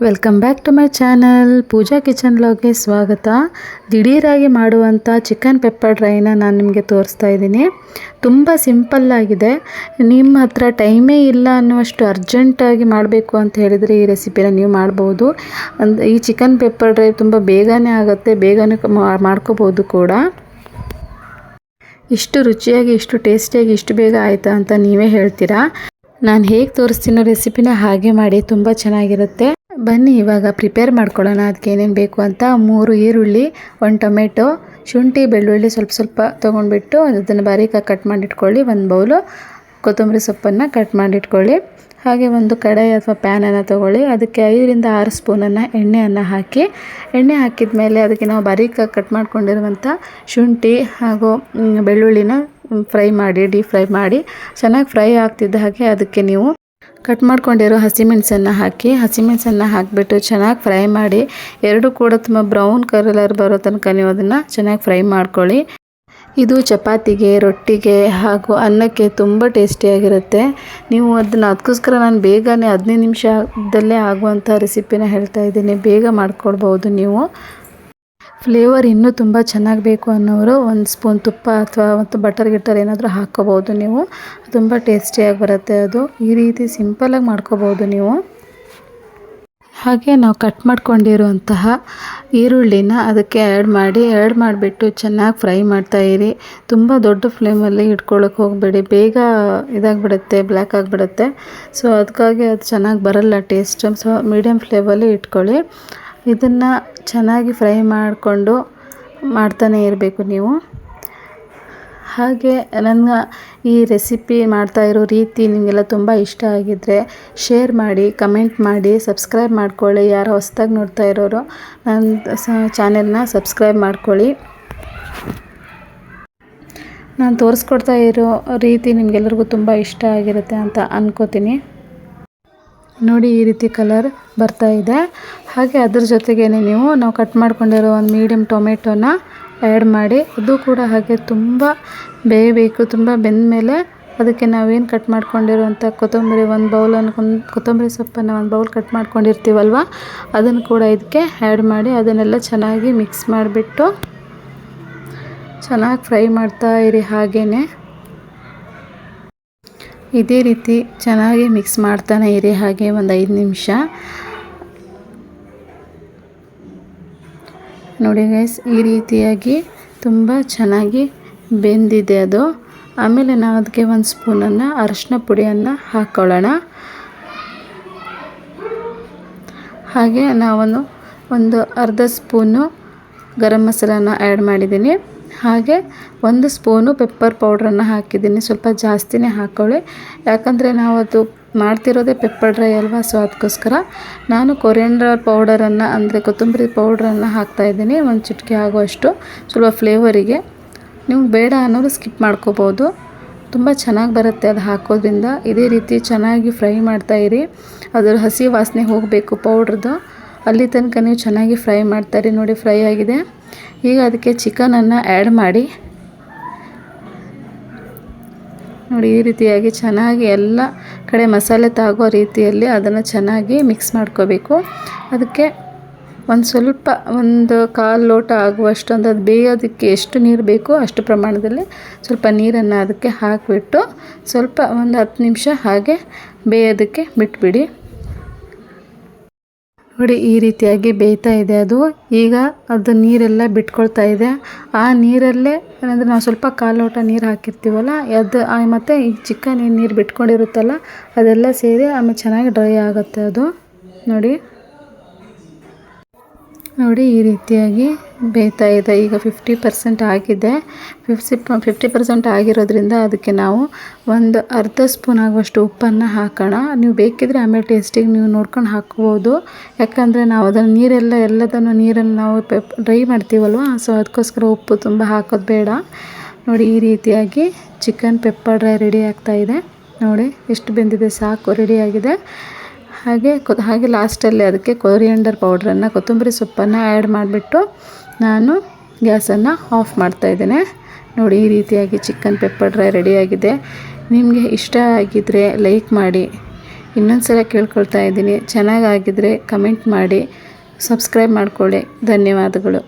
Welcome back to my channel. Pooja kitchen ವ್ಲಾಗ್ಗೆ ಸ್ವಾಗತ. ದಿಢೀರಾಗಿ ಮಾಡುವಂಥ ಚಿಕನ್ ಪೆಪ್ಪರ್ ಡ್ರೈನ ನಾನು ನಿಮಗೆ ತೋರಿಸ್ತಾ ಇದ್ದೀನಿ. ತುಂಬ ಸಿಂಪಲ್ಲಾಗಿದೆ. ನಿಮ್ಮ ಹತ್ರ ಟೈಮೇ ಇಲ್ಲ ಅನ್ನುವಷ್ಟು ಅರ್ಜೆಂಟಾಗಿ ಮಾಡಬೇಕು ಅಂತ ಹೇಳಿದರೆ ಈ ರೆಸಿಪಿನ ನೀವು ಮಾಡ್ಬೋದು. ಈ ಚಿಕನ್ ಪೆಪ್ಪರ್ ಡ್ರೈ ತುಂಬ ಬೇಗನೆ ಆಗುತ್ತೆ, ಬೇಗನೆ ಮಾಡ್ಕೋಬೋದು ಕೂಡ. ಇಷ್ಟು ರುಚಿಯಾಗಿ, ಇಷ್ಟು ಟೇಸ್ಟಿಯಾಗಿ, ಇಷ್ಟು ಬೇಗ ಆಯಿತಾ ಅಂತ ನೀವೇ ಹೇಳ್ತೀರಾ. ನಾನು ಹೇಗೆ ತೋರಿಸ್ತೀನೋ ರೆಸಿಪಿನ ಹಾಗೆ ಮಾಡಿ, ತುಂಬ ಚೆನ್ನಾಗಿರುತ್ತೆ. ಬನ್ನಿ ಇವಾಗ ಪ್ರಿಪೇರ್ ಮಾಡ್ಕೊಳ್ಳೋಣ. ಅದಕ್ಕೆ ಏನೇನು ಬೇಕು ಅಂತ: 3 ಈರುಳ್ಳಿ, 1 ಟೊಮೆಟೊ, ಶುಂಠಿ ಬೆಳ್ಳುಳ್ಳಿ ಸ್ವಲ್ಪ ತೊಗೊಂಡ್ಬಿಟ್ಟು ಅದನ್ನು ಬಾರೀಕಾಗಿ ಕಟ್ ಮಾಡಿಟ್ಕೊಳ್ಳಿ. 1 ಬೌಲು ಕೊತ್ತಂಬರಿ ಸೊಪ್ಪನ್ನು ಕಟ್ ಮಾಡಿಟ್ಕೊಳ್ಳಿ. ಹಾಗೆ ಒಂದು ಕಡಾಯಿ ಅಥವಾ ಪ್ಯಾನನ್ನು ತೊಗೊಳ್ಳಿ. ಅದಕ್ಕೆ 5ರಿಂದ 6 ಸ್ಪೂನನ್ನು ಎಣ್ಣೆಯನ್ನು ಹಾಕಿ, ಎಣ್ಣೆ ಹಾಕಿದ ಮೇಲೆ ಅದಕ್ಕೆ ನಾವು ಬಾರೀಕಾಗಿ ಕಟ್ ಮಾಡ್ಕೊಂಡಿರುವಂಥ ಶುಂಠಿ ಹಾಗೂ ಬೆಳ್ಳುಳ್ಳಿನ ಡೀಪ್ ಫ್ರೈ ಮಾಡಿ ಚೆನ್ನಾಗಿ ಫ್ರೈ ಆಗ್ತಿದ್ದ ಹಾಗೆ ಅದಕ್ಕೆ ನೀವು ಕಟ್ ಮಾಡ್ಕೊಂಡಿರೋ ಹಸಿಮೆಣಸನ್ನು ಹಾಕಿಬಿಟ್ಟು ಚೆನ್ನಾಗಿ ಫ್ರೈ ಮಾಡಿ, ಎರಡು ಕೂಡ ತುಂಬ ಬ್ರೌನ್ ಕಲರ್ ಬರೋ ತನಕ ನೀವು ಅದನ್ನು ಚೆನ್ನಾಗಿ ಫ್ರೈ ಮಾಡ್ಕೊಳ್ಳಿ. ಇದು ಚಪಾತಿಗೆ, ರೊಟ್ಟಿಗೆ ಹಾಗೂ ಅನ್ನಕ್ಕೆ ತುಂಬ ಟೇಸ್ಟಿಯಾಗಿರುತ್ತೆ. ನೀವು ಅದಕ್ಕೋಸ್ಕರ ನಾನು ಬೇಗನೆ 15 ನಿಮಿಷದಲ್ಲೇ ಆಗುವಂಥ ರೆಸಿಪಿನ ಹೇಳ್ತಾ ಇದ್ದೀನಿ. ಬೇಗ ಮಾಡ್ಕೊಳ್ಬೋದು ನೀವು. ಫ್ಲೇವರ್ ಇನ್ನೂ ತುಂಬ ಚೆನ್ನಾಗಿ ಬೇಕು ಅನ್ನೋರು 1 ಸ್ಪೂನ್ ತುಪ್ಪ ಅಥವಾ ಬಟರ್ ಏನಾದರೂ ಹಾಕ್ಕೋಬೋದು ನೀವು. ತುಂಬ ಟೇಸ್ಟಿಯಾಗಿ ಬರುತ್ತೆ ಅದು. ಈ ರೀತಿ ಸಿಂಪಲಾಗಿ ಮಾಡ್ಕೋಬೋದು ನೀವು. ಹಾಗೆ ನಾವು ಕಟ್ ಮಾಡ್ಕೊಂಡಿರುವಂತಹ ಈರುಳ್ಳಿನ ಅದಕ್ಕೆ ಆ್ಯಡ್ ಮಾಡಿಬಿಟ್ಟು ಚೆನ್ನಾಗಿ ಫ್ರೈ ಮಾಡ್ತಾಯಿರಿ. ತುಂಬ ದೊಡ್ಡ ಫ್ಲೇಮಲ್ಲಿ ಇಟ್ಕೊಳ್ಳೋಕೆ ಹೋಗಬೇಡಿ, ಬೇಗ ಇದಾಗಿಬಿಡುತ್ತೆ, ಬ್ಲ್ಯಾಕ್ ಆಗಿಬಿಡುತ್ತೆ. ಸೊ ಅದಕ್ಕಾಗಿ ಅದು ಚೆನ್ನಾಗಿ ಬರಲ್ಲ ಟೇಸ್ಟ್. ಸೊ ಮೀಡಿಯಮ್ ಫ್ಲೇಮಲ್ಲಿ ಇಟ್ಕೊಳ್ಳಿ. ಇದನ್ನು ಚೆನ್ನಾಗಿ ಫ್ರೈ ಮಾಡಿಕೊಂಡು ಮಾಡ್ತಾನೆ ಇರಬೇಕು ನೀವು. ಹಾಗೆ ನನ್ನ ಈ ರೆಸಿಪಿ ಮಾಡ್ತಾ ಇರೋ ರೀತಿ ನಿಮಗೆಲ್ಲ ತುಂಬ ಇಷ್ಟ ಆಗಿದ್ದರೆ ಶೇರ್ ಮಾಡಿ, ಕಮೆಂಟ್ ಮಾಡಿ, ಸಬ್ಸ್ಕ್ರೈಬ್ ಮಾಡ್ಕೊಳ್ಳಿ. ಯಾರು ಹೊಸದಾಗಿ ನೋಡ್ತಾ ಇರೋರು ನನ್ನ ಚಾನೆಲ್ನ ಸಬ್ಸ್ಕ್ರೈಬ್ ಮಾಡ್ಕೊಳ್ಳಿ. ನಾನು ತೋರಿಸ್ಕೊಡ್ತಾ ಇರೋ ರೀತಿ ನಿಮಗೆಲ್ಲರಿಗೂ ತುಂಬ ಇಷ್ಟ ಆಗಿರುತ್ತೆ ಅಂತ ಅಂದ್ಕೋತೀನಿ. ನೋಡಿ, ಈ ರೀತಿ ಕಲರ್ ಬರ್ತಾ ಇದೆ. ಹಾಗೆ ಅದ್ರ ಜೊತೆಗೇ ನಾವು ಕಟ್ ಮಾಡ್ಕೊಂಡಿರೋ ಒಂದು ಮೀಡಿಯಮ್ ಟೊಮೆಟೊನ ಆ್ಯಡ್ ಮಾಡಿ, ಅದು ಕೂಡ ಹಾಗೆ ತುಂಬ ಬೇಯಬೇಕು. ತುಂಬ ಬೆಂದ ಮೇಲೆ ಅದಕ್ಕೆ ನಾವೇನು ಕಟ್ ಮಾಡ್ಕೊಂಡಿರುವಂಥ ಕೊತ್ತಂಬರಿ ಸೊಪ್ಪನ್ನು 1 ಬೌಲ್ ಕಟ್ ಮಾಡ್ಕೊಂಡಿರ್ತೀವಲ್ವ, ಅದನ್ನು ಕೂಡ ಇದಕ್ಕೆ ಆ್ಯಡ್ ಮಾಡಿ ಅದನ್ನೆಲ್ಲ ಚೆನ್ನಾಗಿ ಮಿಕ್ಸ್ ಮಾಡಿಬಿಟ್ಟು ಚೆನ್ನಾಗಿ ಫ್ರೈ ಮಾಡ್ತಾ ಇರಿ. ಹಾಗೆಯೇ ಇದೇ ರೀತಿ ಚೆನ್ನಾಗಿ ಮಿಕ್ಸ್ ಮಾಡ್ತಾನೆ ಇರಿ. ಹಾಗೆ ಒಂದು 5 ನಿಮಿಷ ನೋಡಿ ಗೈಸ್, ಈ ರೀತಿಯಾಗಿ ತುಂಬ ಚೆನ್ನಾಗಿ ಬೆಂದಿದೆ ಅದು. ಆಮೇಲೆ ನಾವು ಅದಕ್ಕೆ 1 ಸ್ಪೂನನ್ನು ಅರಿಶಿನ ಪುಡಿಯನ್ನು ಹಾಕ್ಕೊಳ್ಳೋಣ. ಹಾಗೆ ಒಂದು ಅರ್ಧ ಸ್ಪೂನು ಗರಂ ಮಸಾಲನ ಆ್ಯಡ್ ಮಾಡಿದ್ದೀನಿ. ಹಾಗೆ 1 ಸ್ಪೂನು ಪೆಪ್ಪರ್ ಪೌಡ್ರನ್ನು ಹಾಕಿದ್ದೀನಿ. ಸ್ವಲ್ಪ ಜಾಸ್ತಿನೇ ಹಾಕ್ಕೊಳ್ಳಿ, ಯಾಕಂದರೆ ನಾವು ಅದು ಮಾಡ್ತಿರೋದೇ ಪೆಪ್ಪರ್ ಡ್ರೈ ಅಲ್ವಾ. ಸೊ ಅದಕ್ಕೋಸ್ಕರ ನಾನು ಕೊರಿಯಂಡರ್ ಪೌಡರನ್ನು, ಅಂದರೆ ಕೊತ್ತಂಬರಿ ಪೌಡ್ರನ್ನು ಹಾಕ್ತಾಯಿದ್ದೀನಿ, 1 ಚಿಟಿಕೆ ಆಗುವಷ್ಟು, ಸ್ವಲ್ಪ ಫ್ಲೇವರಿಗೆ. ನೀವು ಬೇಡ ಅನ್ನೋರು ಸ್ಕಿಪ್ ಮಾಡ್ಕೋಬೋದು. ತುಂಬ ಚೆನ್ನಾಗಿ ಬರುತ್ತೆ ಅದು ಹಾಕೋದ್ರಿಂದ. ಇದೇ ರೀತಿ ಚೆನ್ನಾಗಿ ಫ್ರೈ ಮಾಡ್ತಾಯಿರಿ. ಅದರ ಹಸಿ ವಾಸನೆ ಹೋಗಬೇಕು ಪೌಡ್ರದ್ದು, ಅಲ್ಲಿ ತನಕ ನೀವು ಚೆನ್ನಾಗಿ ಫ್ರೈ ಮಾಡ್ತಾಯಿರಿ. ನೋಡಿ, ಫ್ರೈ ಆಗಿದೆ. ಈಗ ಅದಕ್ಕೆ ಚಿಕನನ್ನು ಆ್ಯಡ್ ಮಾಡಿ ನೋಡಿ, ಈ ರೀತಿಯಾಗಿ ಚೆನ್ನಾಗಿ ಎಲ್ಲ ಕಡೆ ಮಸಾಲೆ ತಾಗೋ ರೀತಿಯಲ್ಲಿ ಅದನ್ನು ಚೆನ್ನಾಗಿ ಮಿಕ್ಸ್ ಮಾಡ್ಕೋಬೇಕು. ಅದಕ್ಕೆ ಒಂದು ಕಾಲು ಲೋಟ ಆಗುವಷ್ಟು, ಅದು ಬೇಯೋದಕ್ಕೆ ಎಷ್ಟು ನೀರು ಬೇಕೋ ಅಷ್ಟು ಪ್ರಮಾಣದಲ್ಲಿ ಸ್ವಲ್ಪ ನೀರನ್ನು ಅದಕ್ಕೆ ಹಾಕಿಬಿಟ್ಟು ಸ್ವಲ್ಪ ಒಂದು 10 ನಿಮಿಷ ಹಾಗೆ ಬೇಯೋದಕ್ಕೆ ಬಿಟ್ಬಿಡಿ. ನೋಡಿ, ಈ ರೀತಿಯಾಗಿ ಬೇಯ್ತಾ ಇದೆ ಅದು. ಈಗ ಅದು ನೀರೆಲ್ಲ ಬಿಟ್ಕೊಳ್ತಾ ಇದೆ. ಆ ನೀರಲ್ಲೇ ಅಂದರೆ ನಾವು ಸ್ವಲ್ಪ ಕಾಲು ಲೋಟ ನೀರು ಹಾಕಿರ್ತೀವಲ್ಲ, ಅದು ಮತ್ತು ಈ ಚಿಕನ್ ಏನು ನೀರು ಬಿಟ್ಕೊಂಡಿರುತ್ತಲ್ಲ ಅದೆಲ್ಲ ಸೇರಿ ಆಮೇಲೆ ಚೆನ್ನಾಗಿ ಡ್ರೈ ಆಗುತ್ತೆ ಅದು. ನೋಡಿ ಈ ರೀತಿಯಾಗಿ ಬೇಯ್ತಾ ಇದೆ. ಈಗ 50% ಆಗಿದೆ. 50% ಆಗಿರೋದ್ರಿಂದ ಅದಕ್ಕೆ ನಾವು ಒಂದು ಅರ್ಧ ಸ್ಪೂನ್ ಆಗುವಷ್ಟು ಉಪ್ಪನ್ನು ಹಾಕೋಣ. ನೀವು ಬೇಕಿದ್ರೆ ಆಮೇಲೆ ಟೇಸ್ಟಿಗೆ ನೀವು ನೋಡ್ಕೊಂಡು ಹಾಕ್ಬೋದು. ಯಾಕಂದರೆ ನಾವು ಅದನ್ನು ನೀರನ್ನು ನಾವು ಡ್ರೈ ಮಾಡ್ತೀವಲ್ವ, ಸೊ ಅದಕ್ಕೋಸ್ಕರ ಉಪ್ಪು ತುಂಬ ಹಾಕೋದು ಬೇಡ. ನೋಡಿ, ಈ ರೀತಿಯಾಗಿ ಚಿಕನ್ ಪೆಪ್ಪರ್ ಡ್ರೈ ರೆಡಿ ಆಗ್ತಾಯಿದೆ. ನೋಡಿ ಎಷ್ಟು ಬೆಂದಿದೆ, ಸಾಕು, ರೆಡಿಯಾಗಿದೆ. ಹಾಗೆ ಲಾಸ್ಟಲ್ಲಿ ಅದಕ್ಕೆ ಕೊರಿಯಂಡರ್ ಪೌಡ್ರನ್ನು, ಕೊತ್ತಂಬರಿ ಸೊಪ್ಪನ್ನು ಆ್ಯಡ್ ಮಾಡಿಬಿಟ್ಟು ನಾನು ಗ್ಯಾಸನ್ನು ಆಫ್ ಮಾಡ್ತಾಯಿದ್ದೇನೆ. ನೋಡಿ, ಈ ರೀತಿಯಾಗಿ ಚಿಕನ್ ಪೆಪ್ಪರ್ ಡ್ರೈ ರೆಡಿಯಾಗಿದೆ. ನಿಮಗೆ ಇಷ್ಟ ಆಗಿದ್ದರೆ ಲೈಕ್ ಮಾಡಿ, ಇನ್ನೊಂದು ಸಲ ಕೇಳ್ಕೊಳ್ತಾ ಇದ್ದೀನಿ, ಚೆನ್ನಾಗಾಗಿದ್ದರೆ ಕಮೆಂಟ್ ಮಾಡಿ, ಸಬ್ಸ್ಕ್ರೈಬ್ ಮಾಡಿಕೊಳ್ಳಿ. ಧನ್ಯವಾದಗಳು.